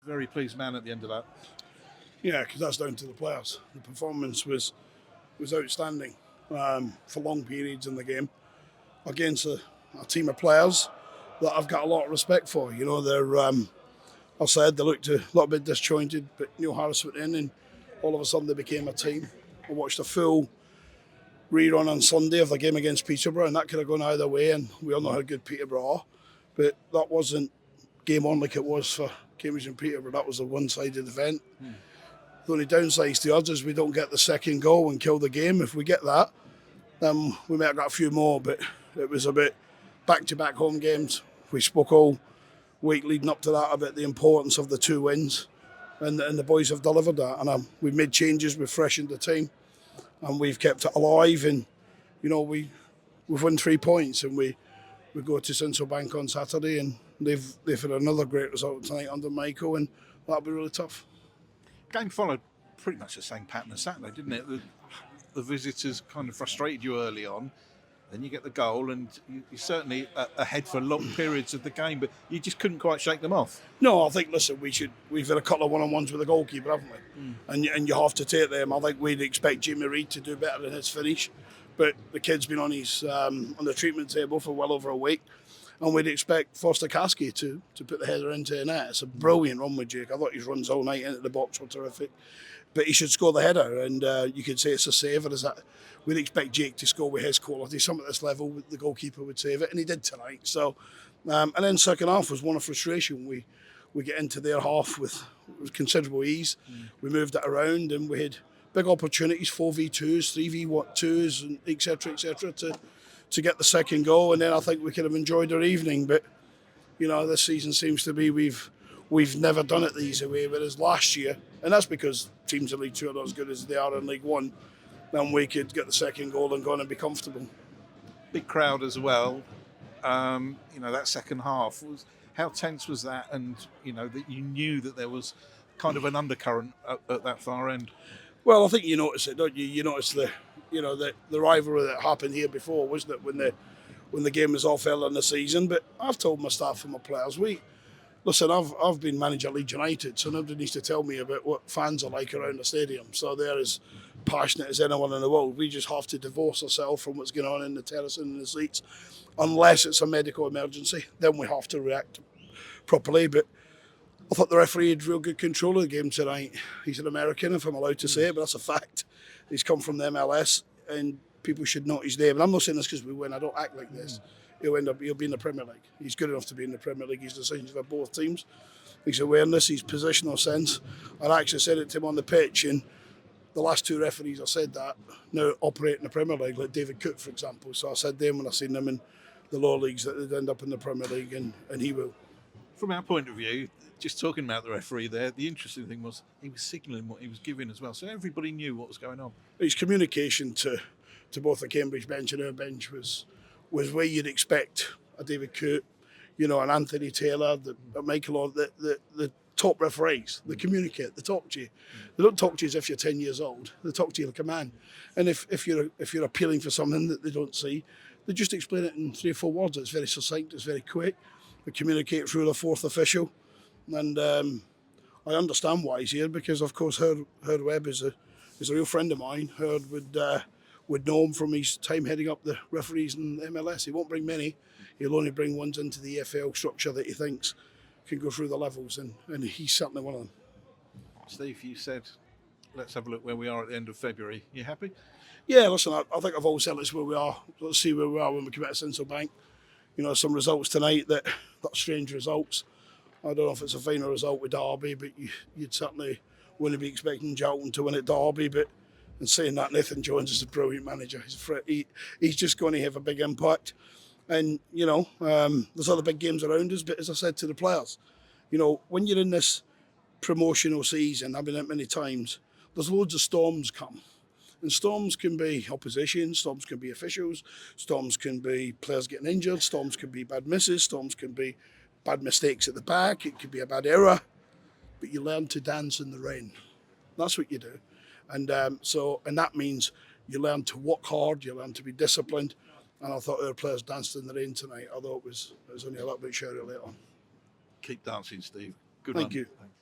Very pleased man at the end of that. Yeah, because that's down to the players. The performance was outstanding for long periods in the game against a team of players that I've got a lot of respect for. You know, they're, I said, they looked a little bit disjointed, but Neil Harris went in and all of a sudden they became a team. I watched a full rerun on Sunday of the game against Peterborough, and that could have gone either way, and we all know how good Peterborough are, but that wasn't game on like it was for Cambridge and Peterborough. That was a one-sided event. The only downsides to us is we don't get the second goal and kill the game. If we get that, then we might have got a few more, but it was a bit back-to-back home games. We spoke all week leading up to that about the importance of the 2 wins, and the boys have delivered that. And we've made changes, we've freshened the team, and we've kept it alive. And you know, we've won 3 points, and we go to Central Bank on Saturday, and they've had another great result tonight under Michael, and that'll be really tough. Game followed pretty much the same pattern as Saturday, didn't it? The visitors kind of frustrated you early on, then you get the goal, and you're certainly ahead for long periods of the game, but you just couldn't quite shake them off. No, I think, listen, we've had a couple of one-on-ones with the goalkeeper, haven't we? And you have to take them. I think we'd expect Jamie Reid to do better in his finish, but the kid's been on his on the treatment table for well over a week, and we'd expect Foster Caskey to put the header into the net. It's a brilliant run with Jake. I thought his runs all night into the box were terrific, but he should score the header, and you could say it's a saver. Is that we'd expect Jake to score with his quality. Some at this level, the goalkeeper would save it, and he did tonight. So, and then second half was one of frustration. We get into their half with considerable ease. We moved it around, and we had big opportunities, 4v2s, 3v2s, and etc. to get the second goal. And then I think we could have enjoyed our evening. But you know, this season seems to be we've never done it the easy way. Whereas last year, and that's because teams in League Two are not as good as they are in League One, then we could get the second goal and go on and be comfortable. Big crowd as well. You know, that second half was, how tense was that? And you know that you knew that there was kind of an undercurrent at that far end. Well, I think you notice it, don't you? You notice the rivalry that happened here before, wasn't it? When the game was off early in the season. But I've told my staff and my players, I've been manager of Leeds United, so nobody needs to tell me about what fans are like around the stadium. So they're as passionate as anyone in the world. We just have to divorce ourselves from what's going on in the terrace and in the seats, unless it's a medical emergency. Then we have to react properly. But I thought the referee had real good control of the game tonight. He's an American, if I'm allowed to say it, but that's a fact. He's come from the MLS, and people should know his name. And I'm not saying this because we win. I don't act like this. He'll be in the Premier League. He's good enough to be in the Premier League. His decisions for both teams. His awareness, his positional sense. I actually said it to him on the pitch, and the last 2 referees I said that now operate in the Premier League, like David Cook, for example. So I said to him when I seen them in the lower leagues that they'd end up in the Premier League, and he will. From our point of view, just talking about the referee there, the interesting thing was he was signalling what he was giving as well, so everybody knew what was going on. His communication to both the Cambridge bench and our bench was where you'd expect a David Cook, you know, an Anthony Taylor, a Michael, the top referees. They communicate, they talk to you. They don't talk to you as if you're 10 years old. They talk to you like a man. And if you're appealing for something that they don't see, they just explain it in 3 or 4 words. It's very succinct, it's very quick. They communicate through the 4th official. And I understand why he's here, because of course Herd Webb is a real friend of mine. Herd would know him from his time heading up the referees in the MLS. He won't bring many. He'll only bring ones into the EFL structure that he thinks can go through the levels, and he's certainly one of them. Steve, you said, let's have a look where we are at the end of February. You happy? Yeah, listen, I think I've always said let's where we are. Let's see where we are when we come out of Central Bank. You know, some results tonight that strange results. I don't know if it's a final result with Derby, but you'd certainly wouldn't be expecting Charlton to win at Derby. But in saying that, Nathan Jones is a brilliant manager. He's just going to have a big impact. And, you know, there's other big games around us. But as I said to the players, you know, when you're in this promotional season, I've been at many times, there's loads of storms come. And storms can be opposition, storms can be officials, storms can be players getting injured, storms can be bad misses, storms can be bad mistakes at the back, it could be a bad error, but you learn to dance in the rain. That's what you do. And and that means you learn to work hard, you learn to be disciplined, and I thought our players danced in the rain tonight, although it was only a little bit showery later on. Keep dancing, Steve. Good Thank one. you. Thanks.